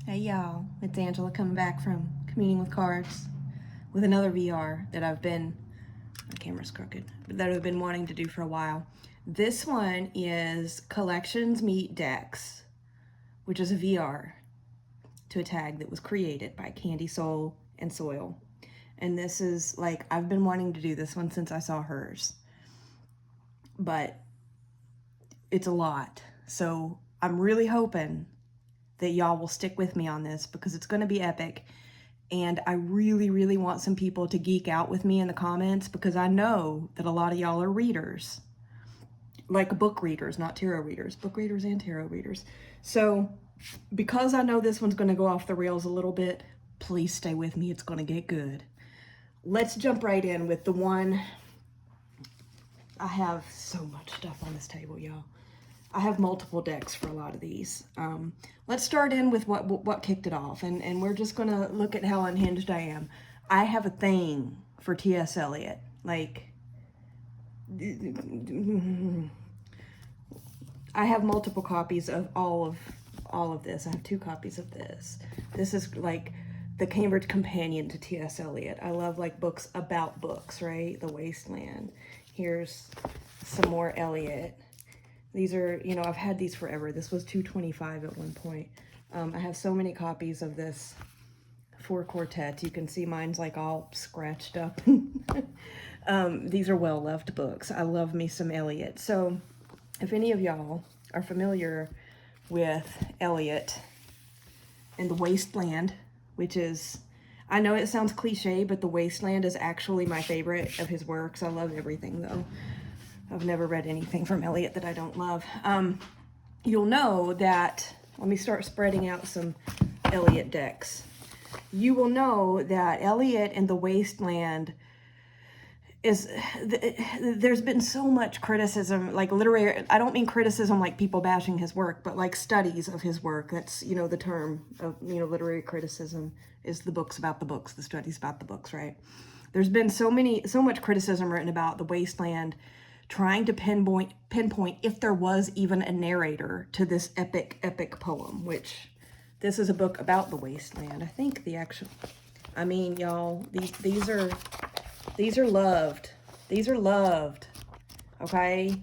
Hey y'all, it's Angela coming back from Communing with Cards with another VR that my camera's crooked, but that I've been wanting to do for a while. This one is Collections Meet Decks, which is a VR to a tag that was created by Candy Soul and Soil. And this is like, I've been wanting to do this one since I saw hers, but it's a lot. So I'm really hoping that y'all will stick with me on this because it's going to be epic. And I really, really want some people to geek out with me in the comments because I know that a lot of y'all are readers. Like book readers, not tarot readers. Book readers and tarot readers. So because I know this one's going to go off the rails a little bit, please stay with me. It's going to get good. Let's jump right in with the one. I have so much stuff on this table, y'all. I have multiple decks for a lot of these. Let's start in with what kicked it off, and we're just gonna look at how unhinged I am. I have a thing for T.S. Eliot. Like, I have multiple copies of all of this. I have 2 copies of this. This is like the Cambridge Companion to T.S. Eliot. I love like books about books, right? The Wasteland. Here's some more Eliot. These are, you know, I've had these forever. This was $2.25 at one point. I have so many copies of this 4 quartets. You can see mine's like all scratched up. These are well-loved books. I love me some Eliot. So if any of y'all are familiar with Eliot and The Wasteland, which is, I know it sounds cliche, but The Wasteland is actually my favorite of his works. I love everything though. I've never read anything from Eliot that I don't love. You'll know that, let me start spreading out some Eliot decks. You will know that Eliot and The Wasteland is, there's been so much criticism, like literary, I don't mean criticism like people bashing his work, but like studies of his work. That's, you know, the term of, you know, literary criticism is the books about the books, the studies about the books, right? There's been so much criticism written about The Wasteland, trying to pinpoint if there was even a narrator to this epic poem, which this is a book about the Wasteland. I think the actual, I mean, y'all, these are loved. These are loved. Okay.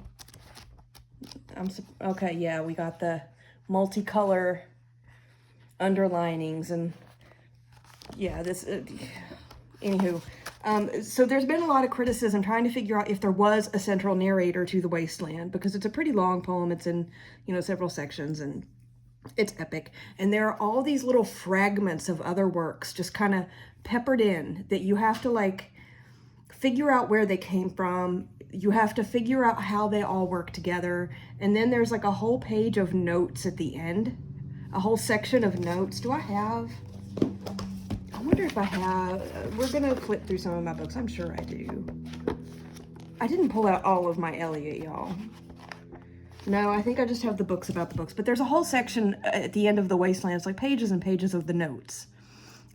Okay. Yeah, we got the multicolor underlinings and yeah, this, anywho. So there's been a lot of criticism trying to figure out if there was a central narrator to The Wasteland, because it's a pretty long poem. It's in, you know, several sections and it's epic. And there are all these little fragments of other works just kind of peppered in that you have to like figure out where they came from. You have to figure out how they all work together. And then there's like a whole page of notes at the end, a whole section of notes. I wonder if I have, we're gonna flip through some of my books. I'm sure I do. I didn't pull out all of my Eliot, y'all. No, I think I just have the books about the books, but there's a whole section at the end of The Wasteland. It's like pages and pages of the notes,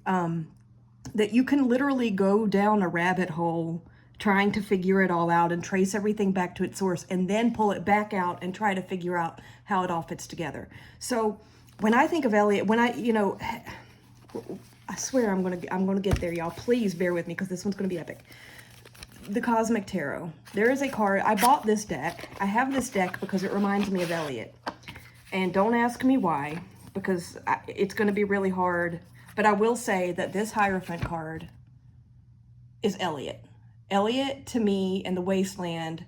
that you can literally go down a rabbit hole trying to figure it all out and trace everything back to its source and then pull it back out and try to figure out how it all fits together. So when I think of Eliot, when I, you know, I swear I'm gonna get there, y'all. Please bear with me because this one's gonna be epic. The Cosmic Tarot. There is a card. I bought this deck. I have this deck because it reminds me of Eliot. And don't ask me why, because it's gonna be really hard. But I will say that this Hierophant card is Eliot. Eliot to me and The Wasteland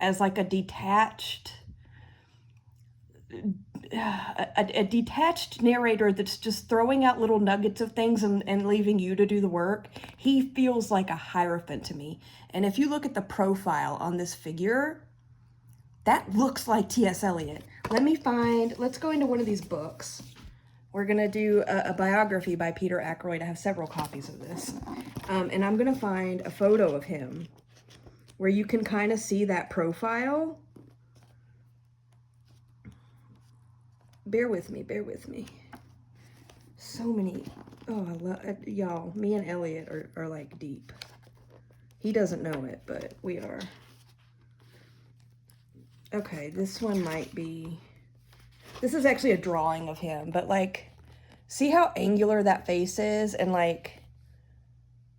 as like a detached narrator that's just throwing out little nuggets of things and leaving you to do the work. He feels like a Hierophant to me. And if you look at the profile on this figure, that looks like T.S. Eliot. Let's go into one of these books. We're gonna do a biography by Peter Ackroyd. I have several copies of this. And I'm gonna find a photo of him where you can kind of see that profile. Bear with me. So many, oh, I love, y'all, me and Eliot are like deep. He doesn't know it, but we are. Okay, this one might be, this is actually a drawing of him, but like, See how angular that face is? And like,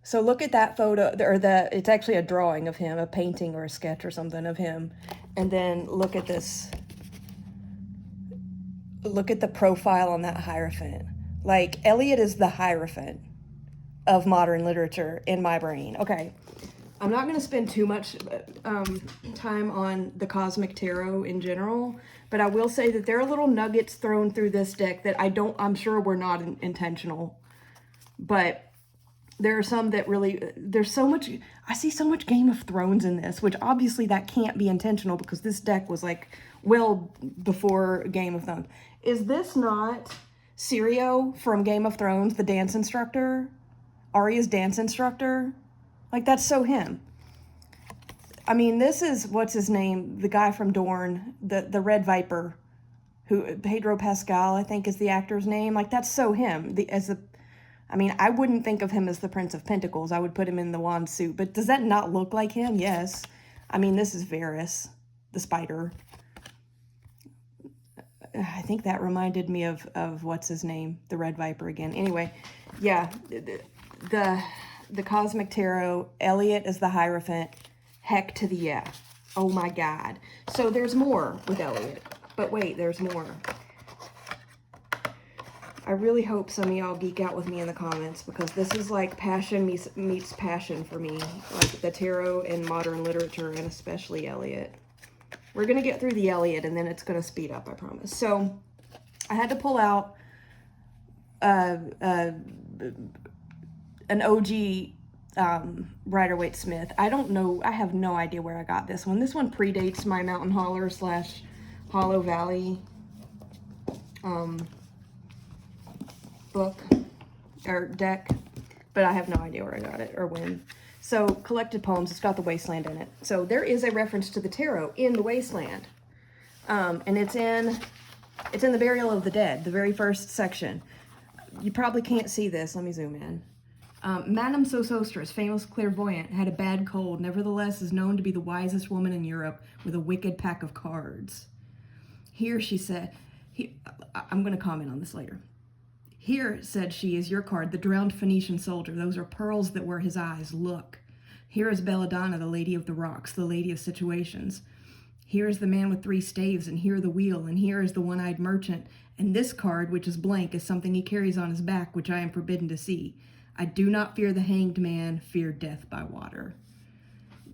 so look at that photo, or it's actually a drawing of him, a painting or a sketch or something of him. And then look at this. Look at the profile on that Hierophant. Like, Eliot is the Hierophant of modern literature in my brain. Okay, I'm not going to spend too much time on the Cosmic Tarot in general, but I will say that there are little nuggets thrown through this deck that I'm sure were not intentional. But there are some that really, there's so much, I see so much Game of Thrones in this, which obviously that can't be intentional because this deck was like well before Game of Thrones. Is this not Syrio from Game of Thrones, the dance instructor? Arya's dance instructor? Like, that's so him. I mean, this is, what's his name? The guy from Dorne, the Red Viper, who, Pedro Pascal, I think is the actor's name. Like, that's so him. I mean, I wouldn't think of him as the Prince of Pentacles. I would put him in the wand suit. But does that not look like him? Yes. I mean, this is Varys, the spider. I think that reminded me of what's his name? The Red Viper again. Anyway, yeah. The Cosmic Tarot, Eliot is the Hierophant. Heck to the yeah. Oh my God. So there's more with Eliot. But wait, there's more. I really hope some of y'all geek out with me in the comments, because this is like passion meets passion for me. Like the tarot and modern literature, and especially Eliot. We're going to get through the Eliot, and then it's going to speed up, I promise. So I had to pull out an OG Rider-Waite-Smith. I don't know. I have no idea where I got this one. This one predates my Mountain Holler / Hollow Valley book or deck, but I have no idea where I got it or when. So, collected poems, it's got the Wasteland in it. So there is a reference to the tarot in the Wasteland. And it's in the Burial of the Dead, the very first section. You probably can't see this. Let me zoom in. Madame Sosostris, famous clairvoyant, had a bad cold, nevertheless is known to be the wisest woman in Europe with a wicked pack of cards. Here, she said, I'm going to comment on this later. Here, said she, is your card, the drowned Phoenician soldier. Those are pearls that were his eyes. Look. Here is Belladonna, the lady of the rocks, the lady of situations. Here is the man with 3 staves, and here the wheel, and here is the one-eyed merchant. And this card, which is blank, is something he carries on his back, which I am forbidden to see. I do not fear the hanged man, fear death by water.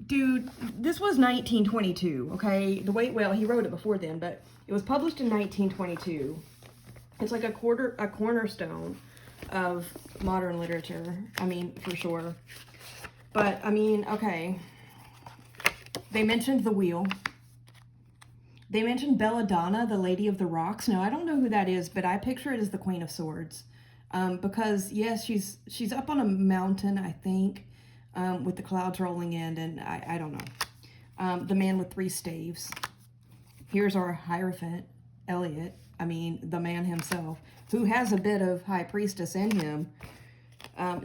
Dude, this was 1922, okay? The White Whale, he wrote it before then, but it was published in 1922. It's like a cornerstone of modern literature. I mean, for sure. But, I mean, okay. They mentioned the wheel. They mentioned Belladonna, the Lady of the Rocks. Now, I don't know who that is, but I picture it as the Queen of Swords. Because, yes, she's up on a mountain, I think, with the clouds rolling in, and I don't know. The man with 3 staves. Here's our Hierophant, Eliot. I mean, the man himself, who has a bit of High Priestess in him.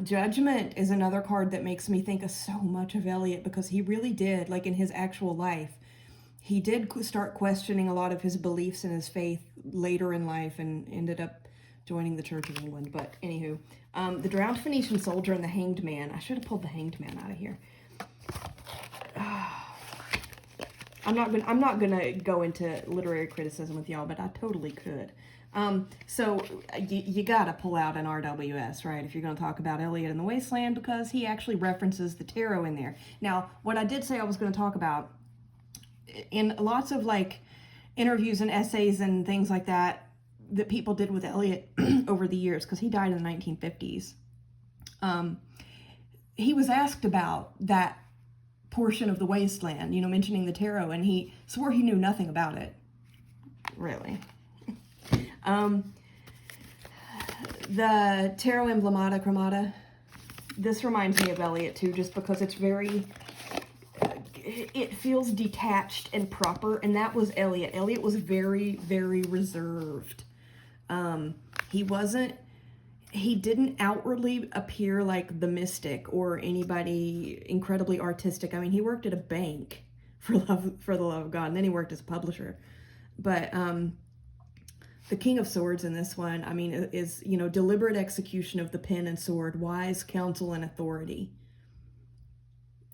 Judgment is another card that makes me think of so much of Eliot, because he really did, like in his actual life, he did start questioning a lot of his beliefs and his faith later in life, and ended up joining the Church of England. But anywho, the drowned Phoenician soldier and the hanged man. I should have pulled the hanged man out of here. I'm not gonna go into literary criticism with y'all, but I totally could. So you gotta pull out an RWS, right, if you're gonna talk about Eliot in the Wasteland, because he actually references the tarot in there. Now, what I did say I was gonna talk about, in lots of like interviews and essays and things like that people did with Eliot over the years, because he died in the 1950s, he was asked about that portion of the Wasteland, you know, mentioning the tarot, and he swore he knew nothing about it. Really. The Tarot Emblemata Chromata, this reminds me of Eliot too, just because it's very, it feels detached and proper, and that was Eliot. Eliot was very, very reserved. He didn't outwardly appear like the mystic or anybody incredibly artistic. I mean, he worked at a bank for the love of God, and then he worked as a publisher. But The King of Swords in this one, I mean, is, you know, deliberate execution of the pen and sword, wise counsel and authority.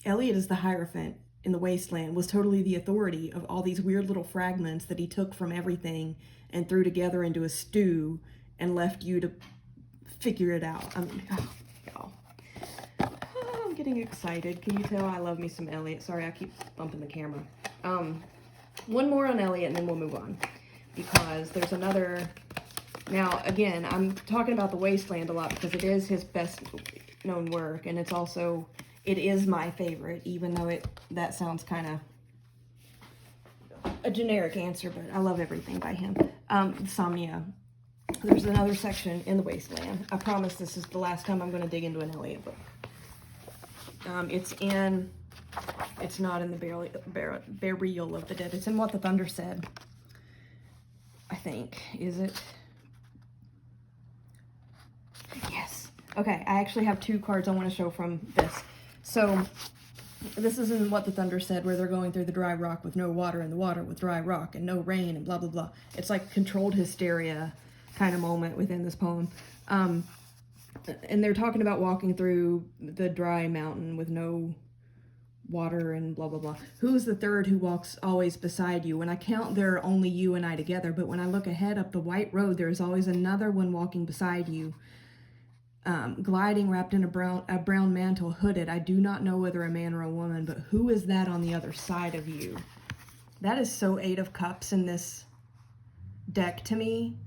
Eliot is the Hierophant in the Wasteland, was totally the authority of all these weird little fragments that he took from everything and threw together into a stew and left you to figure it out. I mean, oh, y'all. Oh, I'm getting excited. Can you tell I love me some Eliot? Sorry, I keep bumping the camera. One more on Eliot and then we'll move on. Because there's another... Now, again, I'm talking about The Wasteland a lot because it is his best known work, and it's also... It is my favorite, even though that sounds kind of a generic answer, but I love everything by him. Insomnia. There's another section in The Wasteland. I promise this is the last time I'm going to dig into an Eliot book. It's not in the Burial of the Dead. It's in What the Thunder Said, I think. Is it? Yes. Okay, I actually have 2 cards I want to show from this. So, this is in What the Thunder Said, where they're going through the dry rock with no water and the water with dry rock and no rain and blah, blah, blah. It's like controlled hysteria kind of moment within this poem. And they're talking about walking through the dry mountain with no water and blah, blah, blah. Who's the third who walks always beside you? When I count, there are only you and I together, but when I look ahead up the white road, there is always another one walking beside you. Gliding wrapped in a brown mantle, hooded. I do not know whether a man or a woman, but who is that on the other side of you? That is so 8 of Cups in this deck to me.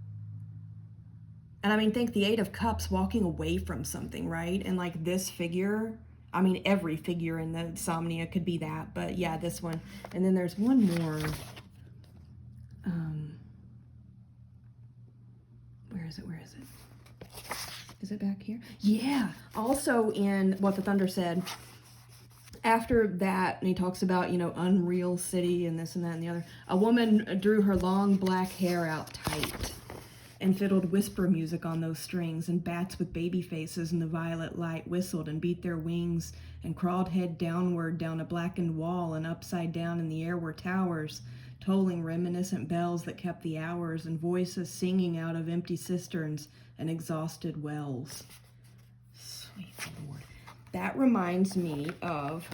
And I mean, think the 8 of Cups walking away from something, right? And like this figure, I mean, every figure in the Insomnia could be that, but yeah, this one. And then there's one more. Where is it? Where is it? Is it back here? Yeah. Also in What the Thunder Said, after that, and he talks about, you know, Unreal City and this and that and the other, a woman drew her long black hair out tight and fiddled whisper music on those strings, and bats with baby faces in the violet light whistled and beat their wings and crawled head downward down a blackened wall, and upside down in the air were towers, tolling reminiscent bells that kept the hours, and voices singing out of empty cisterns and exhausted wells. Sweet Lord. That reminds me of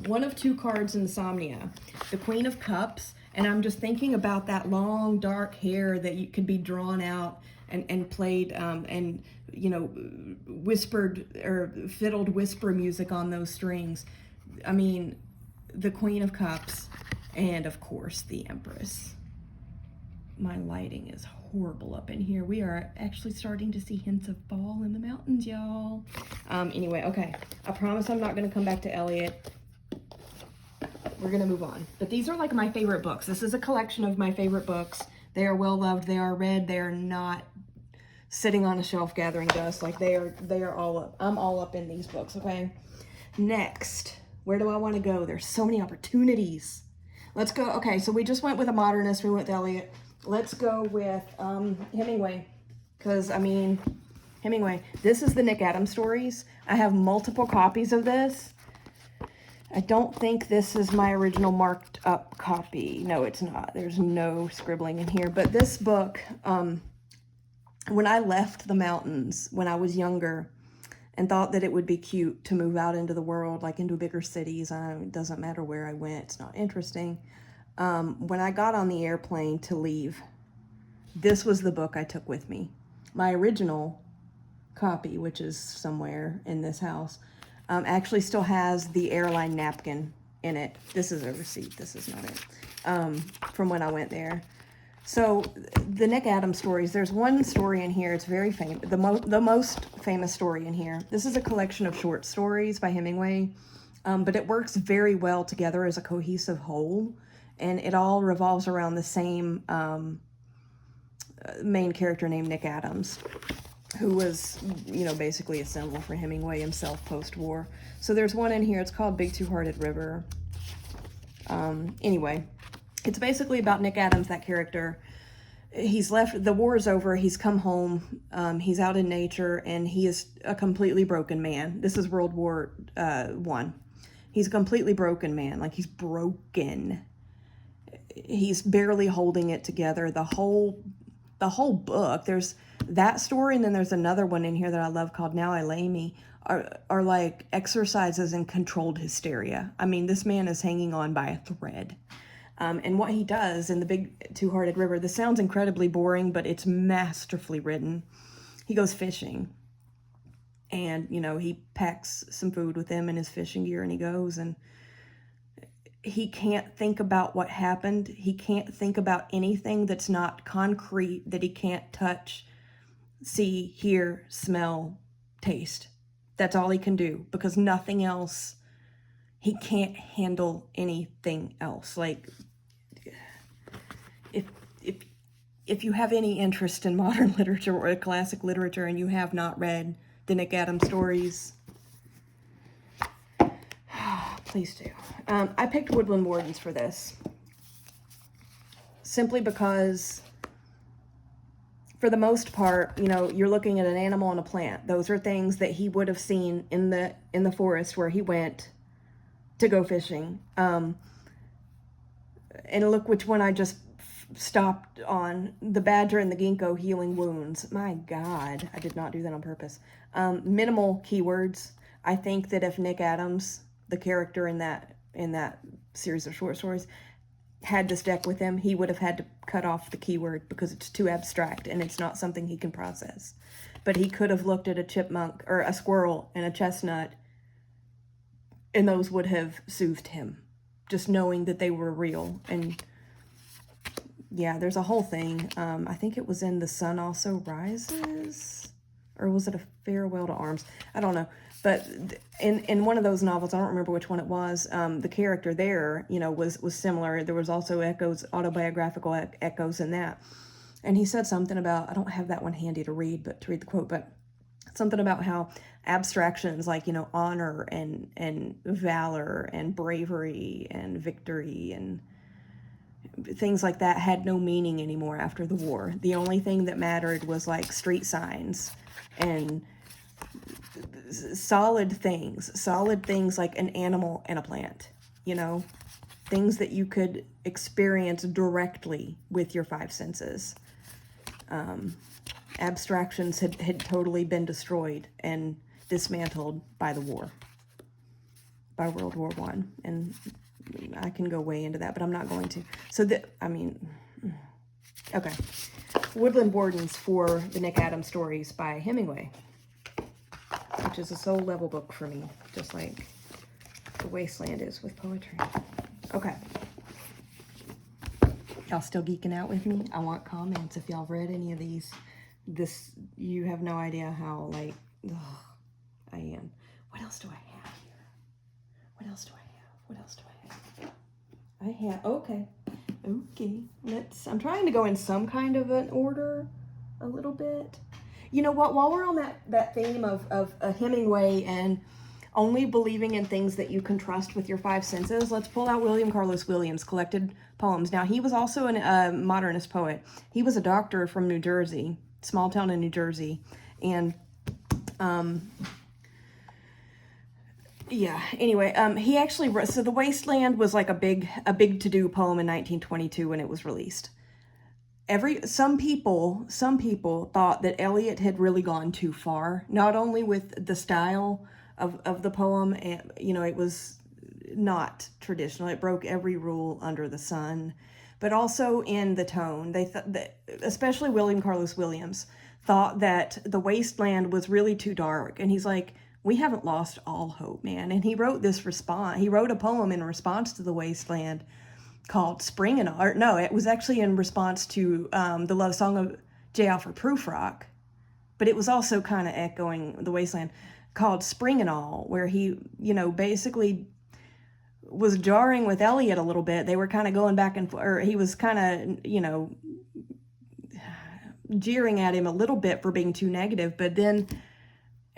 one of 2 cards in Insomnia, the Queen of Cups, and I'm just thinking about that long dark hair that you could be drawn out and played and, you know, whispered or fiddled whisper music on those strings. I mean, the Queen of Cups, and of course the Empress. My lighting is horrible up in here. We are actually starting to see hints of fall in the mountains, y'all. Anyway, okay. I promise I'm not going to come back to Eliot. We're going to move on. But these are like my favorite books. This is a collection of my favorite books. They are well loved. They are read. They are not sitting on a shelf gathering dust. Like they are all up. I'm all up in these books, okay? Next, where do I want to go? There's so many opportunities. Let's go. Okay, so we just went with a modernist. We went with Eliot. Let's go with Hemingway, because, I mean, Hemingway. This is the Nick Adams stories. I have multiple copies of this. I don't think this is my original marked up copy. No, it's not. There's no scribbling in here. But this book, when I left the mountains when I was younger and thought that it would be cute to move out into the world, like into bigger cities, it doesn't matter where I went. It's not interesting. When I got on the airplane to leave, this was the book I took with me. My original copy, which is somewhere in this house, actually still has the airline napkin in it. This is a receipt. This is not it. From when I went there. So the Nick Adams stories, there's one story in here. It's very famous. The most famous story in here. This is a collection of short stories by Hemingway, but it works very well together as a cohesive whole. And it all revolves around the same main character named Nick Adams, who was, you know, basically a symbol for Hemingway himself post-war. So there's one in here. It's called Big Two-Hearted River. Anyway, it's basically about Nick Adams, that character. He's left, the war is over, he's come home, he's out in nature, and he is a completely broken man. This is World War I. He's a completely broken man, like he's broken. He's barely holding it together. The whole the whole book, there's that story, and then there's another one in here that I love called Now I Lay Me, are like exercises in controlled hysteria. I mean, this man is hanging on by a thread. And what he does in The Big Two-Hearted River, this sounds incredibly boring, but it's masterfully written. He goes fishing, and, you know, he packs some food with him in his fishing gear, and he goes, and he can't think about what happened. He can't think about anything that's not concrete, that he can't touch, see, hear, smell, taste. That's all he can do, because nothing else, he can't handle anything else. Like, if you have any interest in modern literature or classic literature and you have not read the Nick Adams stories, please do. I picked Woodland Wardens for this simply because, for the most part, you know, you're looking at an animal and a plant. Those are things that he would have seen in the forest where he went to go fishing. And look which one I just stopped on, the badger and the ginkgo healing wounds. My God, I did not do that on purpose. Minimal keywords. I think that if Nick Adams, the character in that series of short stories, had this deck with him, he would have had to cut off the keyword because it's too abstract and it's not something he can process. But he could have looked at a chipmunk or a squirrel and a chestnut, and those would have soothed him, just knowing that they were real. And yeah, there's a whole thing. I think it was in The Sun Also Rises, or was it A Farewell to Arms? I don't know. But in one of those novels, I don't remember which one it was, the character there, you know, was similar. There was also autobiographical echoes in that. And he said something about, I don't have that one handy to read the quote, but something about how abstractions like, you know, honor and valor and bravery and victory and things like that had no meaning anymore after the war. The only thing that mattered was like street signs and solid things like an animal and a plant, you know, things that you could experience directly with your five senses. Abstractions had totally been destroyed and dismantled by the war, by World War I. And I can go way into that, but I'm not going to. So okay. Woodland Wardens for the Nick Adams stories by Hemingway, which is a soul level book for me, just like The Wasteland is with poetry. Okay. Y'all still geeking out with me? I want comments if y'all read any of these. You have no idea how, like, I am. What else do I have here? What else do I have? Okay. I'm trying to go in some kind of an order a little bit. You know what, while we're on that theme of Hemingway and only believing in things that you can trust with your five senses, let's pull out William Carlos Williams' collected poems. Now, he was also a modernist poet. He was a doctor from New Jersey, small town in New Jersey. And, yeah, anyway, he actually wrote, so The Wasteland was like a big to-do poem in 1922 when it was released. Some people thought that Eliot had really gone too far, not only with the style of the poem, and, you know, it was not traditional. It broke every rule under the sun, but also in the tone. They thought that, especially William Carlos Williams, thought that The Wasteland was really too dark. And he's like, we haven't lost all hope, man. And he wrote a poem in response to The Wasteland called Spring and All. No, it was actually in response to the love song of J. Alfred Prufrock, but it was also kind of echoing The Wasteland, called Spring and All, where he, you know, basically was jarring with Eliot a little bit. They were kind of going back and forth, or he was kind of, you know, jeering at him a little bit for being too negative. But then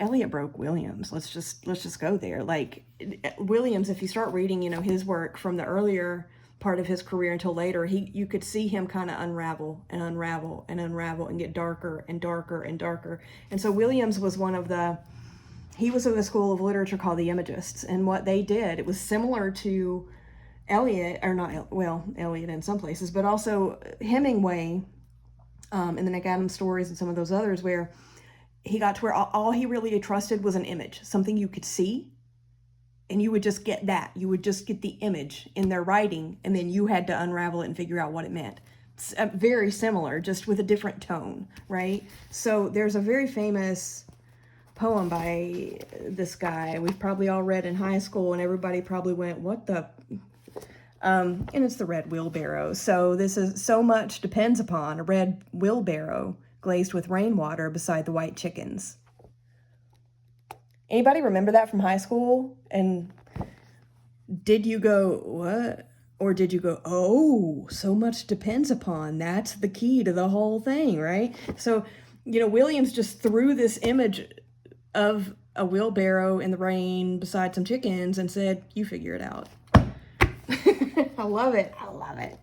Eliot broke Williams. Let's just go there. Like, Williams, if you start reading, you know, his work from the earlier part of his career until later, you could see him kind of unravel and get darker and darker and darker. And so Williams was he was of a school of literature called the Imagists, and what they did, it was similar to Eliot, or not, well, Eliot in some places, but also Hemingway in the Nick Adams stories and some of those others, where he got to where all he really trusted was an image, something you could see, and you would just get that. You would just get the image in their writing, and then you had to unravel it and figure out what it meant. It's very similar, just with a different tone, right? So there's a very famous poem by this guy we've probably all read in high school, and everybody probably went, what the... and it's The Red Wheelbarrow. So this is, so much depends upon a red wheelbarrow glazed with rainwater beside the white chickens. Anybody remember that from high school? And did you go, what? Or did you go, oh, so much depends upon, that's the key to the whole thing, right? So, you know, Williams just threw this image of a wheelbarrow in the rain beside some chickens and said, you figure it out. I love it. I love it.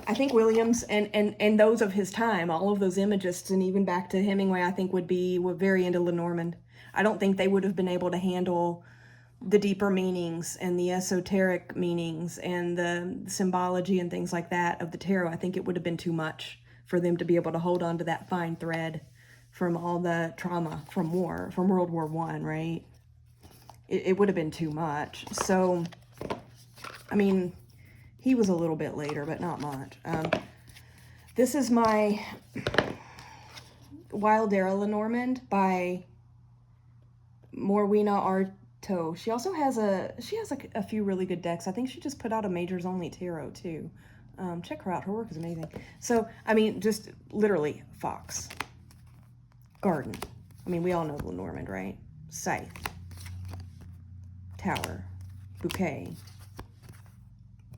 I think Williams and those of his time, all of those imagists, and even back to Hemingway, I think were very into Lenormand. I don't think they would have been able to handle the deeper meanings and the esoteric meanings and the symbology and things like that of the tarot. I think it would have been too much for them to be able to hold on to that fine thread from all the trauma from World War I, right? It would have been too much. So, I mean, he was a little bit later, but not much. This is my Wildera Lenormand by Morwenna Artaud. She also has a few really good decks. I think she just put out a Majors Only Tarot too. Check her out. Her work is amazing. So, I mean, just literally fox, garden. I mean, we all know Lenormand, right? Scythe, tower, bouquet,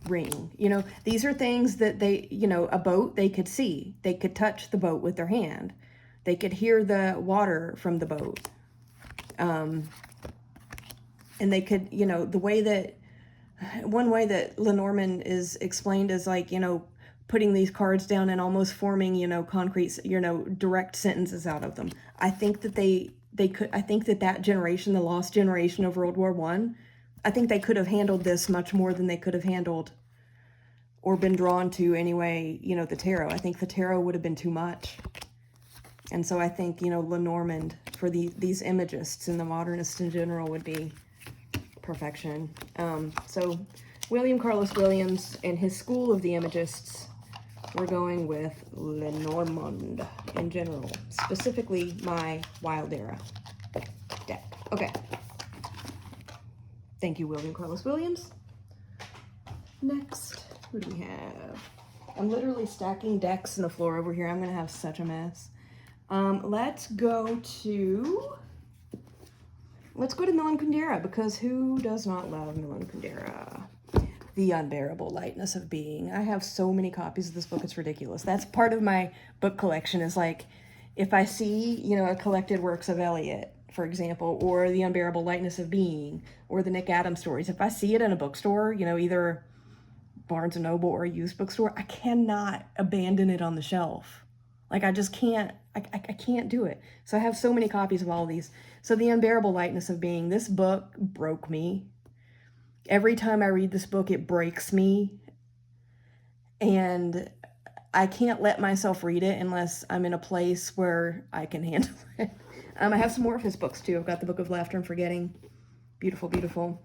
ring. You know, these are things that they, you know, a boat they could see. They could touch the boat with their hand. They could hear the water from the boat. And they could, you know, one way that Lenormand is explained is like, you know, putting these cards down and almost forming, you know, concrete, you know, direct sentences out of them. I think that they could, I think that generation, the lost generation of World War I think they could have handled this much more than they could have handled or been drawn to anyway, you know, the tarot. I think the tarot would have been too much. And so I think, you know, Lenormand for these imagists and the modernists in general would be perfection. So William Carlos Williams and his school of the imagists, we're going with Lenormand in general, specifically my Wildera deck. Okay. Thank you, William Carlos Williams. Next, who do we have? I'm literally stacking decks on the floor over here. I'm going to have such a mess. Let's go to Milan Kundera, because who does not love Milan Kundera? The Unbearable Lightness of Being. I have so many copies of this book, it's ridiculous. That's part of my book collection, is like, if I see, you know, a collected works of Eliot, for example, or The Unbearable Lightness of Being, or the Nick Adams stories, if I see it in a bookstore, you know, either Barnes & Noble or a used bookstore, I cannot abandon it on the shelf. Like, I just can't, I can't do it. So I have so many copies of all of these. So The Unbearable Lightness of Being, this book broke me. Every time I read this book, it breaks me. And I can't let myself read it unless I'm in a place where I can handle it. I have some more of his books too. I've got the Book of Laughter and Forgetting. Beautiful, beautiful,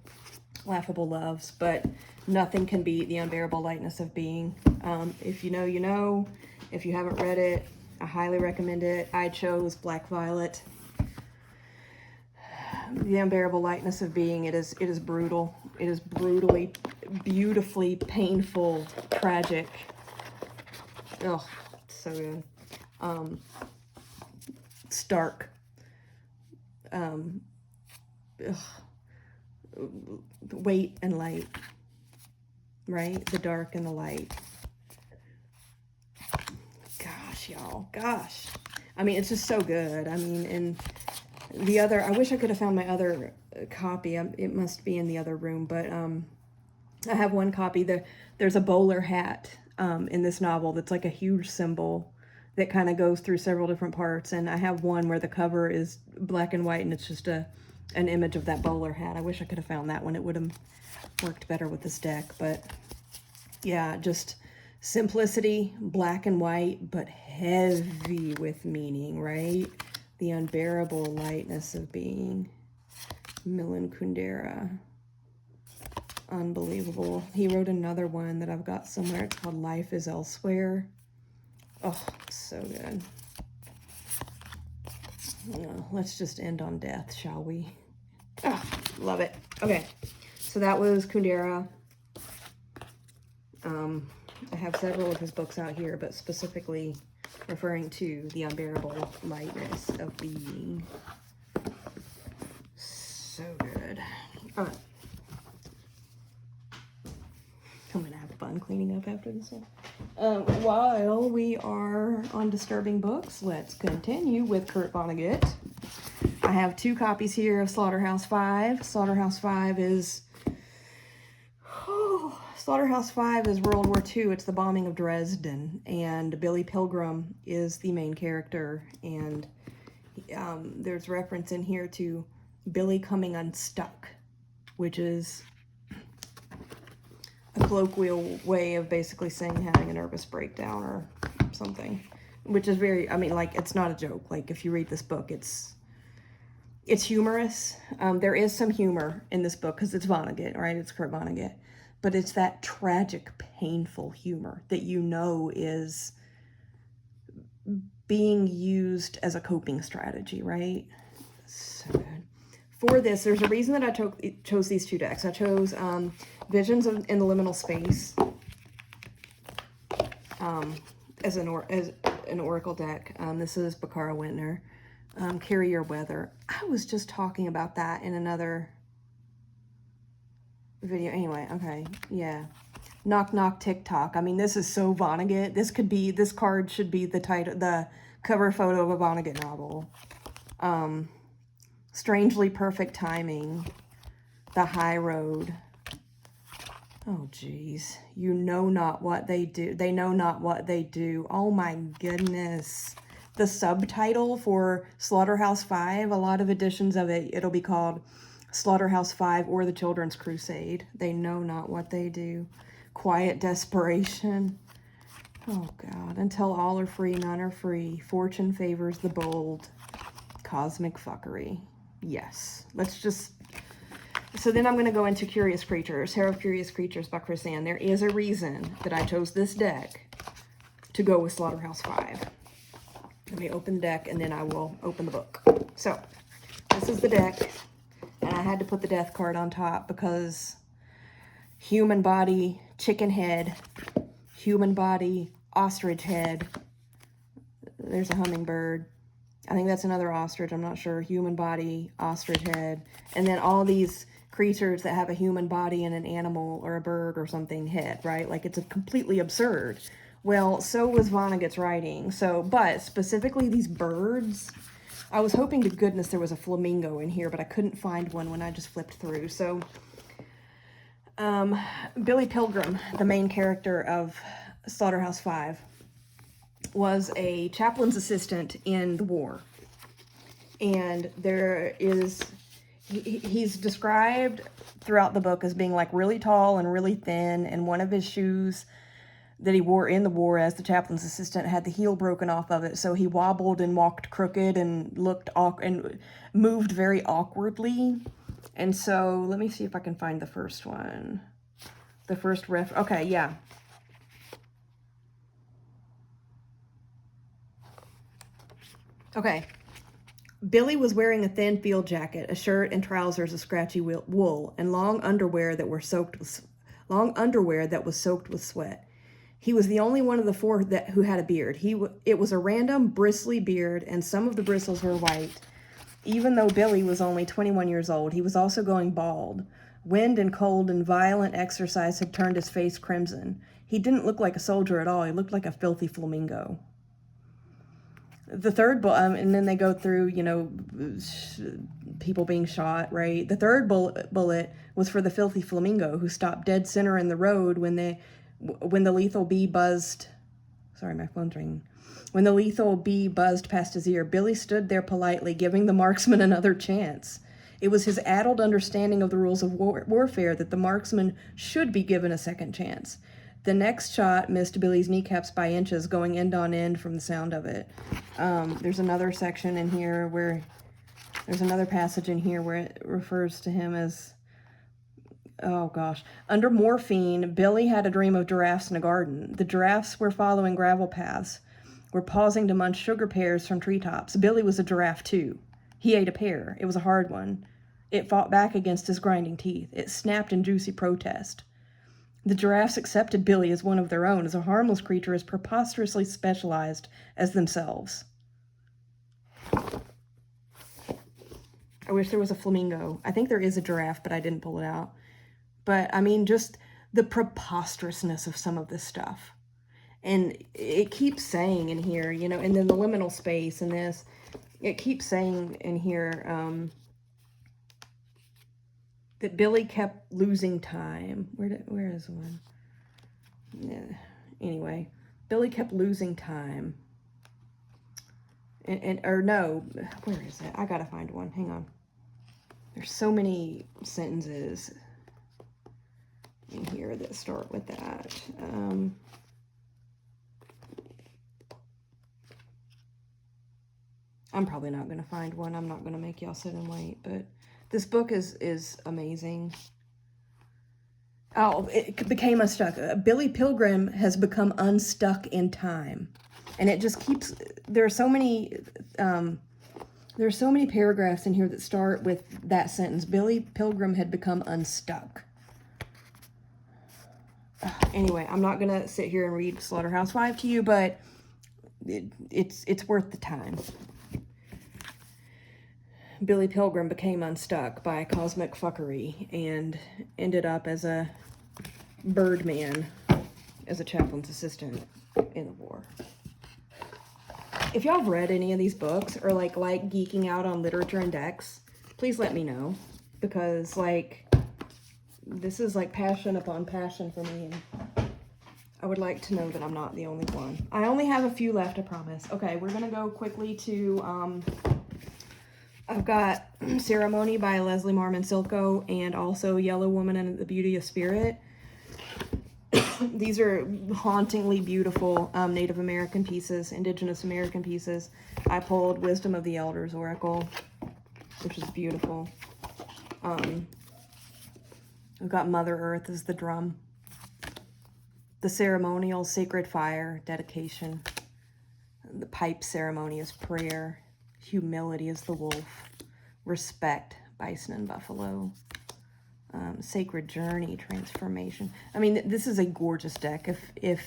laughable loves. But nothing can beat The Unbearable Lightness of Being. If you know, you know. If you haven't read it, I highly recommend it. I chose Black Violet. The Unbearable Lightness of Being, it is brutal. It is brutally, beautifully painful, tragic. Oh, so good. Stark. Weight and light. Right? The dark and the light. Gosh, y'all. Gosh. I mean, it's just so good. I mean, and the other, I wish I could have found my other copy. It must be in the other room, but I have one copy. There's a bowler hat in this novel that's like a huge symbol that kind of goes through several different parts, and I have one where the cover is black and white and it's just an image of that bowler hat. I wish I could have found that one. It would have worked better with this deck, but yeah, just Simplicity, black and white, but heavy with meaning, right? The unbearable lightness of being. Milan Kundera. Unbelievable. He wrote another one that I've got somewhere. It's called Life is Elsewhere. Oh, so good. Let's just end on death, shall we? Oh, love it. Okay, so that was Kundera. I have several of his books out here, but specifically referring to the unbearable lightness of being. So good. All right. I'm gonna have fun cleaning up after this one. While we are on disturbing books, let's continue with Kurt Vonnegut. I have 2 copies here of Slaughterhouse-Five. Slaughterhouse-Five is World War II. It's the bombing of Dresden, and Billy Pilgrim is the main character, and there's reference in here to Billy coming unstuck, which is a colloquial way of basically saying having a nervous breakdown or something, which is very, I mean, like, it's not a joke. Like, if you read this book, it's humorous. There is some humor in this book because it's Vonnegut, right? It's Kurt Vonnegut. But it's that tragic, painful humor that you know is being used as a coping strategy, right? So good. For this, there's a reason that I chose these 2 decks. I chose Visions in the Liminal Space as an oracle deck. This is Bakara Wintner. Carrier Weather. I was just talking about that in another video. Anyway, okay, yeah. Knock Knock TikTok. I mean, this is so Vonnegut. This card should be the title, the cover photo of a Vonnegut novel. Strangely Perfect Timing. The High Road. Oh, geez. You know not what they do. They know not what they do. Oh, my goodness. The subtitle for Slaughterhouse-Five, a lot of editions of it, it'll be called Slaughterhouse-Five or the Children's Crusade. They know not what they do. Quiet Desperation. Oh, God. Until all are free, none are free. Fortune favors the bold. Cosmic Fuckery. Yes. Let's just... So then I'm going to go into Curious Creatures. Harrow of Curious Creatures by Chris Ann. There is a reason that I chose this deck to go with Slaughterhouse-Five. Let me open the deck, and then I will open the book. So, this is the deck, and I had to put the death card on top because human body, chicken head, human body, ostrich head. There's a hummingbird. I think that's another ostrich. I'm not sure. Human body, ostrich head. And then all these creatures that have a human body and an animal or a bird or something head, right? Like, it's a completely absurd. Well, so was Vonnegut's writing. So, but specifically these birds, I was hoping to goodness there was a flamingo in here, but I couldn't find one when I just flipped through. So, Billy Pilgrim, the main character of Slaughterhouse-Five, was a chaplain's assistant in the war. And there is, he's described throughout the book as being like really tall and really thin, and one of his shoes that he wore in the war as the chaplain's assistant had the heel broken off of it, so he wobbled and walked crooked and looked and moved very awkwardly. And so let me see if I can find the first one. The first okay, yeah. Okay. Billy was wearing a thin field jacket, a shirt and trousers of scratchy wool, and long underwear that was soaked with sweat. He was the only one of the 4 who had a beard. It was a random, bristly beard, and some of the bristles were white. Even though Billy was only 21 years old, he was also going bald. Wind and cold and violent exercise had turned his face crimson. He didn't look like a soldier at all. He looked like a filthy flamingo. The third and then they go through, you know, people being shot, right? The third bullet was for the filthy flamingo who stopped dead center in the road when the lethal bee buzzed. Sorry, my phone's ringing. When the lethal bee buzzed past his ear, Billy stood there politely, giving the marksman another chance. It was his addled understanding of the rules of warfare that the marksman should be given a second chance. The next shot missed Billy's kneecaps by inches, going end on end from the sound of it. There's another section in here where, there's another passage in here where it refers to him as, oh gosh. Under morphine, Billy had a dream of giraffes in a garden. The giraffes were following gravel paths, were pausing to munch sugar pears from treetops. Billy was a giraffe too. He ate a pear. It was a hard one. It fought back against his grinding teeth. It snapped in juicy protest. The giraffes accepted Billy as one of their own, as a harmless creature as preposterously specialized as themselves. I wish there was a flamingo. I think there is a giraffe, but I didn't pull it out. But, I mean, just the preposterousness of some of this stuff. And it keeps saying in here, you know, and then the liminal space in this, it keeps saying in here that Billy kept losing time. Where is one? Yeah. Anyway, Billy kept losing time. Or no, where is it? I gotta find one. Hang on. There's so many sentences in here that start with that. I'm probably not going to find one. I'm not going to make y'all sit and wait, but this book is amazing. Oh, it became unstuck. Billy Pilgrim has become unstuck in time. And it just keeps, there are so many paragraphs in here that start with that sentence. Billy Pilgrim had become unstuck. Anyway, I'm not going to sit here and read Slaughterhouse-Five to you, but it's worth the time. Billy Pilgrim became unstuck by cosmic fuckery and ended up as a birdman, as a chaplain's assistant in the war. If y'all have read any of these books or like geeking out on literature and decks, please let me know, because like this is like passion upon passion for me, and I would like to know that I'm not the only one. I only have a few left, I promise. Okay, we're gonna go quickly to I've got Ceremony by Leslie Marmon Silko and also Yellow Woman and the Beauty of Spirit. These are hauntingly beautiful Native American pieces, Indigenous American pieces. I pulled Wisdom of the Elders Oracle, which is beautiful. I've got Mother Earth as the drum. The ceremonial Sacred Fire, dedication. The pipe ceremony is prayer. Humility is the wolf. Respect, bison and buffalo. Sacred Journey, transformation. I mean, this is a gorgeous deck. If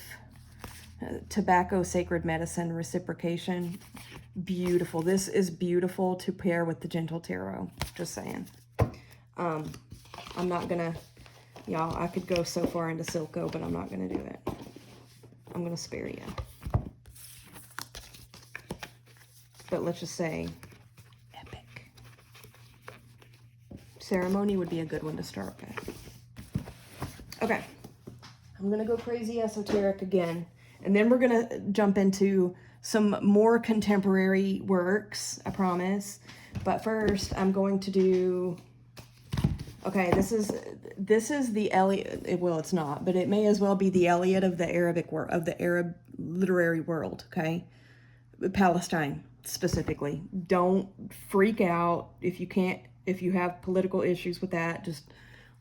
Tobacco, Sacred Medicine, reciprocation, beautiful. This is beautiful to pair with the Gentle Tarot. Just saying. I'm not gonna, y'all, I could go so far into Silko, but I'm not gonna do it. I'm gonna spare you. But let's just say, epic. Ceremony would be a good one to start with. Okay. I'm going to go crazy esoteric again. And then we're going to jump into some more contemporary works, I promise. But first, I'm going to do... Okay, this is the Eliot... Well, it's not, but it may as well be the Eliot of the Arab literary world, okay? Palestine. Specifically, don't freak out if you have political issues with that. Just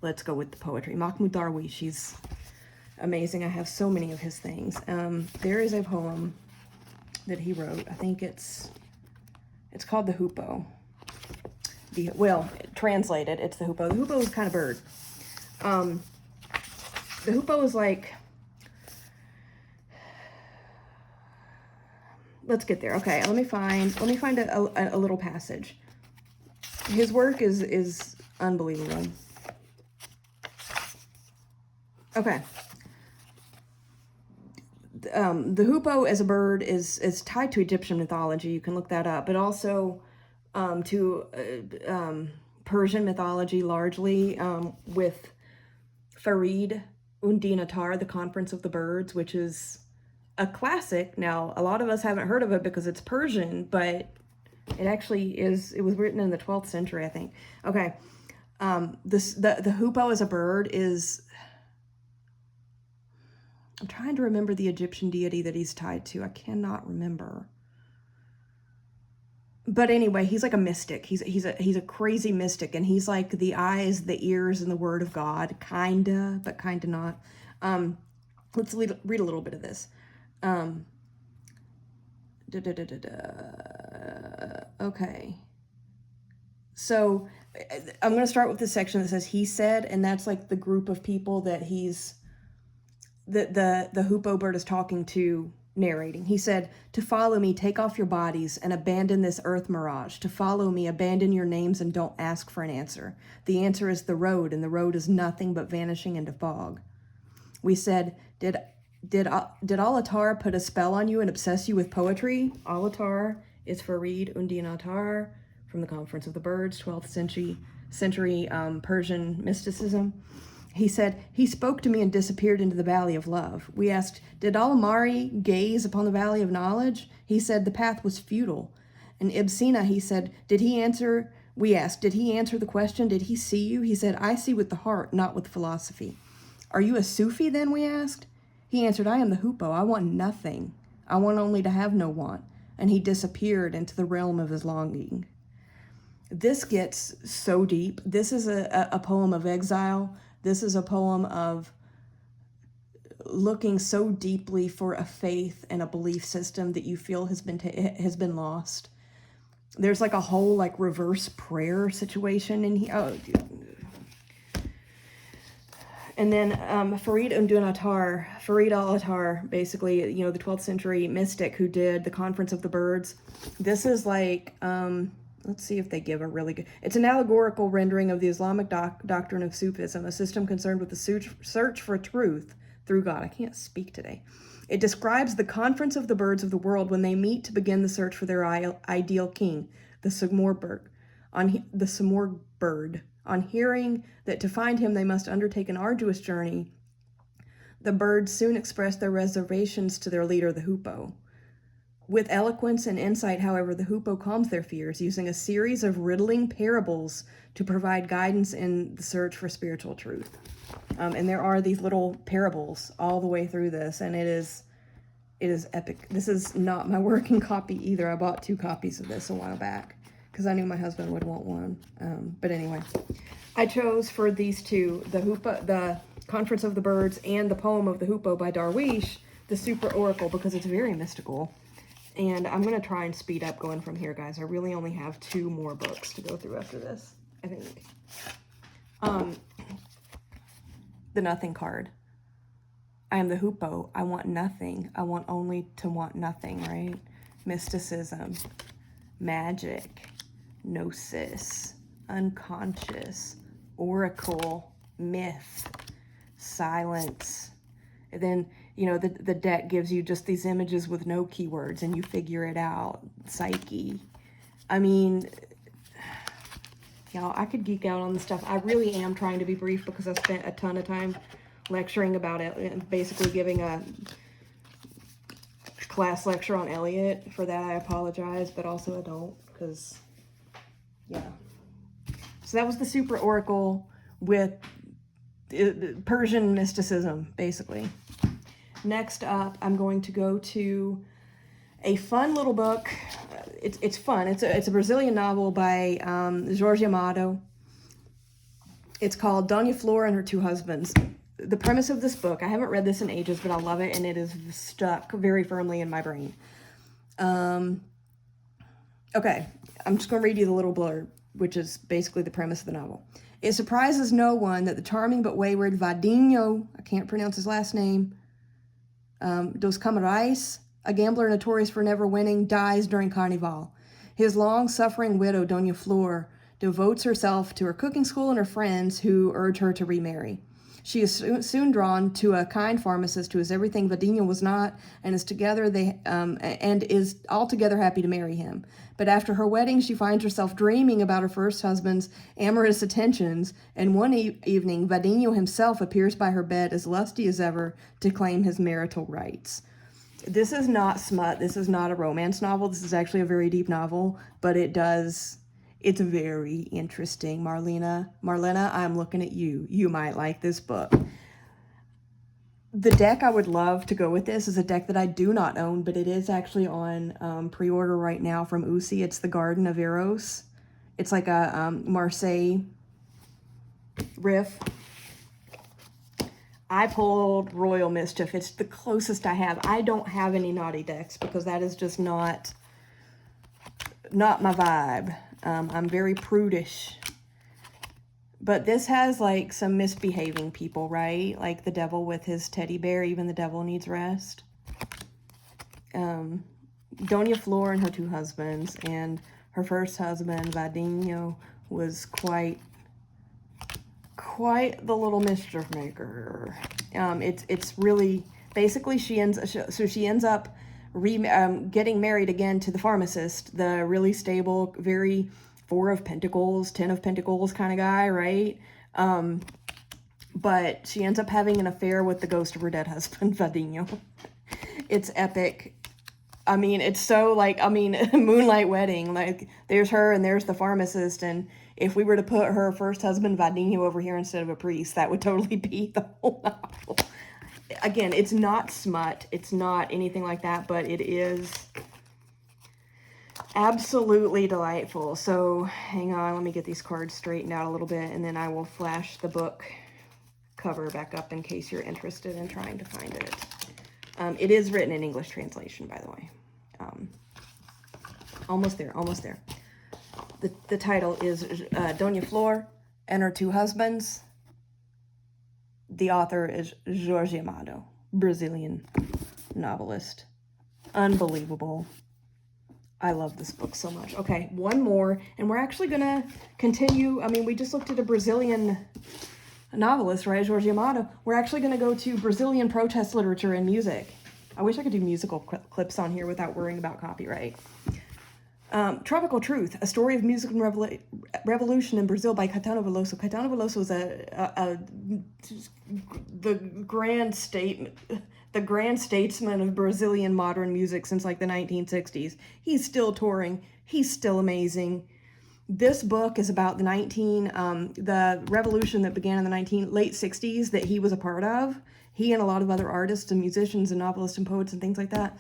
let's go with the poetry. Mahmoud Darwish, he's amazing. I have so many of his things. There is a poem that he wrote. I think it's called the Hoopoe. Translated, it's the Hoopoe. The Hoopoe is kind of bird. The Hoopoe is like, let's get there. Okay, let me find a little passage. His work is unbelievable. Okay. The Hoopoe as a bird is tied to Egyptian mythology. You can look that up, but also to Persian mythology largely, with Farid Undin Attar, The Conference of the Birds, which is a classic. Now, a lot of us haven't heard of it because it's Persian, but it actually is. It was written in the 12th century, I think. Okay, the Hoopoe as a bird is I'm trying to remember the Egyptian deity that he's tied to. I cannot remember. But anyway, he's like a mystic. He's a crazy mystic, and he's like the eyes, the ears, and the word of God, kinda, but kinda not. Let's read a little bit of this. Okay. So I'm going to start with the section that says he said, and that's like the group of people that the hoopoe bird is talking to, narrating. He said, "To follow me, take off your bodies and abandon this earth mirage. To follow me, abandon your names and don't ask for an answer. The answer is the road, and the road is nothing but vanishing into fog." We said, Did Alatar put a spell on you and obsess you with poetry? Alatar is Farid Undinatar from the Conference of the Birds, 12th century Persian mysticism. He said, "He spoke to me and disappeared into the valley of love." We asked, "Did Al-Amari gaze upon the valley of knowledge?" He said, "The path was futile." And Ibsina, he said, we asked, "Did he answer the question? Did he see you?" He said, "I see with the heart, not with philosophy." "Are you a Sufi then?" we asked. He answered, "I am the hoopoe. I want nothing. I want only to have no want." And he disappeared into the realm of his longing. This gets so deep. This is a poem of exile. This is a poem of looking so deeply for a faith and a belief system that you feel has been lost. There's like a whole like reverse prayer situation in here. Oh, and then Farid al-Attar, basically, the 12th century mystic who did the Conference of the Birds. This is like, let's see if they give a really good... It's an allegorical rendering of the Islamic doctrine of Sufism, a system concerned with the search for truth through God. I can't speak today. It describes the conference of the birds of the world when they meet to begin the search for their ideal king, the Samur bird. On hearing that to find him they must undertake an arduous journey, the birds soon express their reservations to their leader, the hoopoe. With eloquence and insight, however, the hoopoe calms their fears, using a series of riddling parables to provide guidance in the search for spiritual truth. And there are these little parables all the way through this, and it is epic. This is not my working copy either. I bought 2 copies of this a while back because I knew my husband would want one. But anyway, I chose for these 2, the Conference of the Birds and the poem of the Hoopoe by Darwish, the Super Oracle, because it's very mystical. And I'm going to try and speed up going from here, guys. I really only have 2 more books to go through after this, I think. The Nothing card. I am the hoopoe. I want nothing. I want only to want nothing, right? Mysticism, magic, gnosis, unconscious, oracle, myth, silence. And then, the deck gives you just these images with no keywords and you figure it out. Psyche. I mean, y'all, I could geek out on this stuff. I really am trying to be brief because I spent a ton of time lecturing about it and basically giving a class lecture on Eliot. For that, I apologize, but also I don't because, yeah. So that was the Super Oracle with Persian mysticism, basically. Next up, I'm going to go to a fun little book. It's fun. It's a Brazilian novel by Jorge Amado. It's called Dona Flor and Her Two Husbands. The premise of this book, I haven't read this in ages, but I love it, and it is stuck very firmly in my brain. Okay, I'm just going to read you the little blurb, which is basically the premise of the novel. It surprises no one that the charming but wayward Vadinho, I can't pronounce his last name, dos Camarais, a gambler notorious for never winning, dies during Carnival. His long-suffering widow, Dona Flor, devotes herself to her cooking school and her friends who urge her to remarry. She is soon drawn to a kind pharmacist who is everything Vadinho was not, and is altogether happy to marry him. But after her wedding, she finds herself dreaming about her first husband's amorous attentions, and one evening, Vadinho himself appears by her bed as lusty as ever to claim his marital rights. This is not smut. This is not a romance novel. This is actually a very deep novel, but it's very interesting. Marlena, I'm looking at you. You might like this book. The deck I would love to go with this is a deck that I do not own, but it is actually on pre-order right now from Usi. It's the Garden of Eros. It's like a Marseille riff. I pulled Royal Mischief. It's the closest I have. I don't have any naughty decks because that is just not my vibe. I'm very prudish. But this has, like, some misbehaving people, right? Like the devil with his teddy bear. Even the devil needs rest. Doña Flor and her 2 husbands. And her first husband, Vadinho, was quite the little mischief maker. It's really... Basically, she ends up getting married again to the pharmacist. The really stable, very... 4 of Pentacles, 10 of Pentacles kind of guy, right? But she ends up having an affair with the ghost of her dead husband, Vadinho. It's epic. I mean, it's so, like, I mean, Moonlight Wedding. Like, there's her and there's the pharmacist, and if we were to put her first husband, Vadinho, over here instead of a priest, that would totally be the whole novel. Again, it's not smut. It's not anything like that, but it is... absolutely delightful. So hang on, let me get these cards straightened out a little bit, and then I will flash the book cover back up in case you're interested in trying to find it. It is written in English translation, by the way. Almost there, almost there. The title is Doña Flor and Her 2 Husbands. The author is Jorge Amado, Brazilian novelist. Unbelievable. I love this book so much. Okay, one more, and we're actually going to continue. I mean, we just looked at a Brazilian novelist, right, Jorge Amado. We're actually going to go to Brazilian protest literature and music. I wish I could do musical clips on here without worrying about copyright. Tropical Truth, a story of music and revolution in Brazil by Caetano Veloso. Caetano Veloso is the grand statesman of Brazilian modern music since like the 1960s. He's still touring. He's still amazing. This book is about the revolution that began in the late 60s that he was a part of. He and a lot of other artists and musicians and novelists and poets and things like that,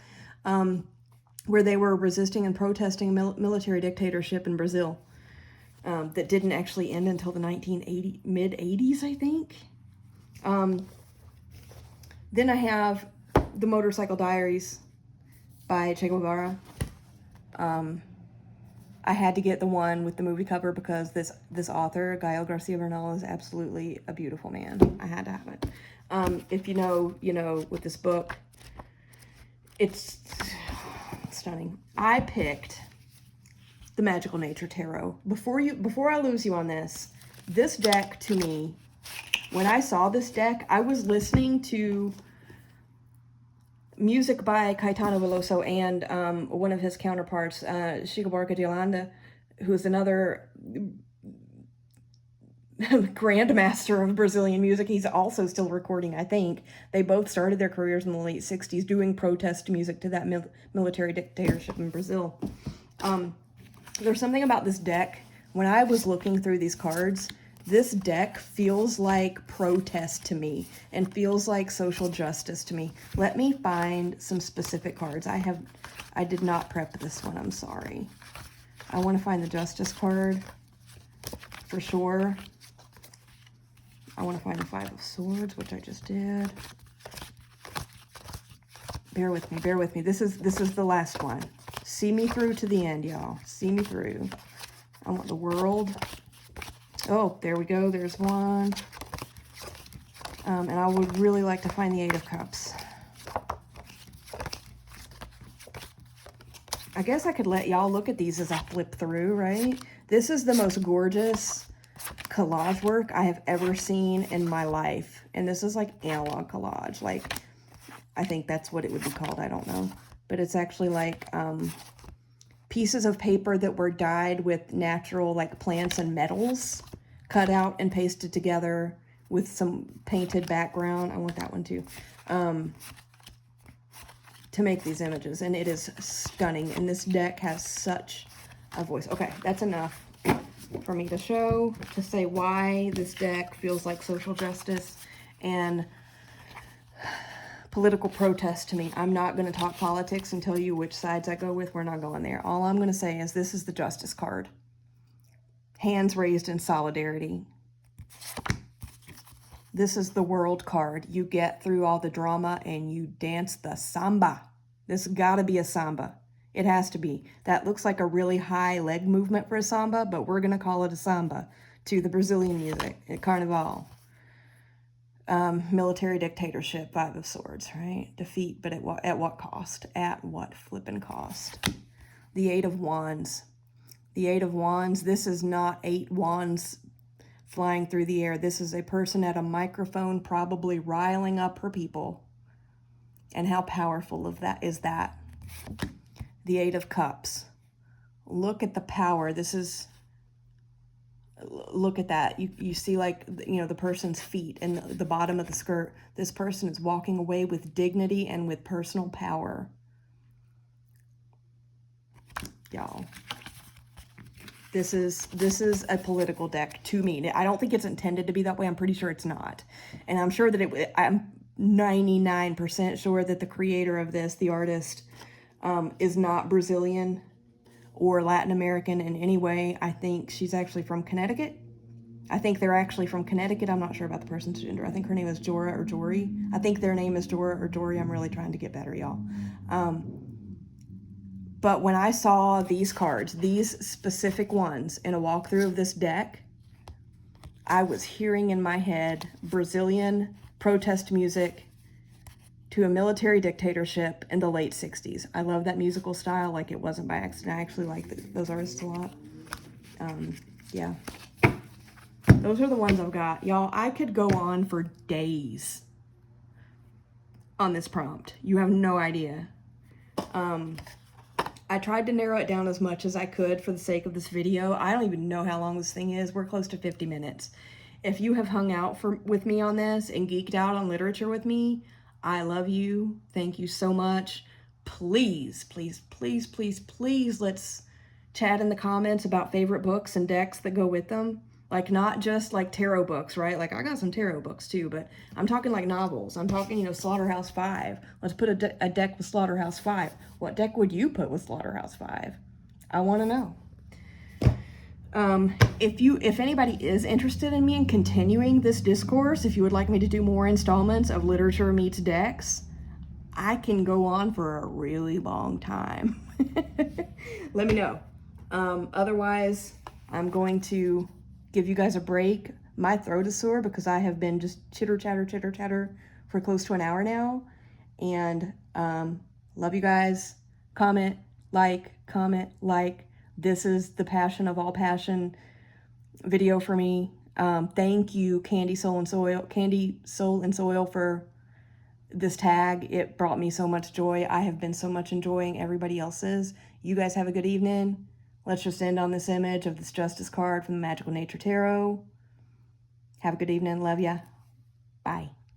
where they were resisting and protesting military dictatorship in Brazil that didn't actually end until the mid-80s, I think. Then I have The Motorcycle Diaries by Che Guevara. I had to get the one with the movie cover because this author, Gael Garcia Bernal, is absolutely a beautiful man. I had to have it. If you know, with this book, it's stunning. I picked the Magical Nature Tarot. Before I lose you on this deck to me, when I saw this deck, I was listening to music by Caetano Veloso and one of his counterparts, Chico Buarque de Holanda, who is another grandmaster of Brazilian music. He's also still recording, I think. They both started their careers in the late 60s doing protest music to that military dictatorship in Brazil. There's something about this deck. When I was looking through these cards, this deck feels like protest to me and feels like social justice to me. Let me find some specific cards. I did not prep this one, I'm sorry. I want to find the Justice card for sure. I want to find the Five of Swords, which I just did. Bear with me, bear with me. This is the last one. See me through to the end, y'all. See me through. I want the World. Oh, there we go. There's one. And I would really like to find the Eight of Cups. I guess I could let y'all look at these as I flip through, right? This is the most gorgeous collage work I have ever seen in my life. And this is like analog collage. Like, I think that's what it would be called. I don't know. But it's actually like pieces of paper that were dyed with natural like plants and metals, cut out and pasted together with some painted background. I want that one too. To make these images. And it is stunning. And this deck has such a voice. Okay, that's enough for me to show, to say why this deck feels like social justice. And political protest to me. I'm not going to talk politics and tell you which sides I go with. We're not going there. All I'm going to say is this is the Justice card. Hands raised in solidarity. This is the World card. You get through all the drama and you dance the samba. This got to be a samba. It has to be. That looks like a really high leg movement for a samba, but we're going to call it a samba to the Brazilian music at Carnival. Military dictatorship, Five of Swords, right? Defeat, but at what cost? At what flippin' cost? The Eight of Wands. The Eight of Wands, this is not 8 wands flying through the air. This is a person at a microphone probably riling up her people. And how powerful of that is that? The Eight of Cups. Look at the power. This is, look at that. You see, like, you know, the person's feet and the bottom of the skirt. This person is walking away with dignity and with personal power. Y'all. This is a political deck to me. I don't think it's intended to be that way. I'm pretty sure it's not. And I'm sure that I'm 99% sure that the creator of this, the artist, is not Brazilian or Latin American in any way. I think she's actually from Connecticut. I think they're actually from Connecticut. I'm not sure about the person's gender. I think her name is Jora or Jory. I think their name is Jora or Jory. I'm really trying to get better, y'all. But when I saw these cards, these specific ones, in a walkthrough of this deck, I was hearing in my head Brazilian protest music to a military dictatorship in the late 60s. I love that musical style. Like, it wasn't by accident. I actually like those artists a lot. Yeah. Those are the ones I've got. Y'all, I could go on for days on this prompt. You have no idea. I tried to narrow it down as much as I could for the sake of this video. I don't even know how long this thing is. We're close to 50 minutes. If you have hung out with me on this and geeked out on literature with me, I love you. Thank you so much. Please, please, please, please, please, let's chat in the comments about favorite books and decks that go with them. Like, not just like tarot books, right? Like, I got some tarot books too, but I'm talking like novels. I'm talking, you know, Slaughterhouse 5. Let's put a deck with Slaughterhouse 5. What deck would you put with Slaughterhouse 5? I want to know. If anybody is interested in me in continuing this discourse, if you would like me to do more installments of literature meets decks, I can go on for a really long time. Let me know. Otherwise, I'm going to give you guys a break. My throat is sore because I have been just chitter chatter for close to an hour now. And love you guys. Comment, like. This is the passion of all passion video for me. Thank you, Candy Soul and Soil, for this tag. It brought me so much joy. I have been so much enjoying everybody else's. You guys have a good evening. Let's just end on this image of this Justice card from the Magical Nature Tarot. Have a good evening. Love ya. Bye.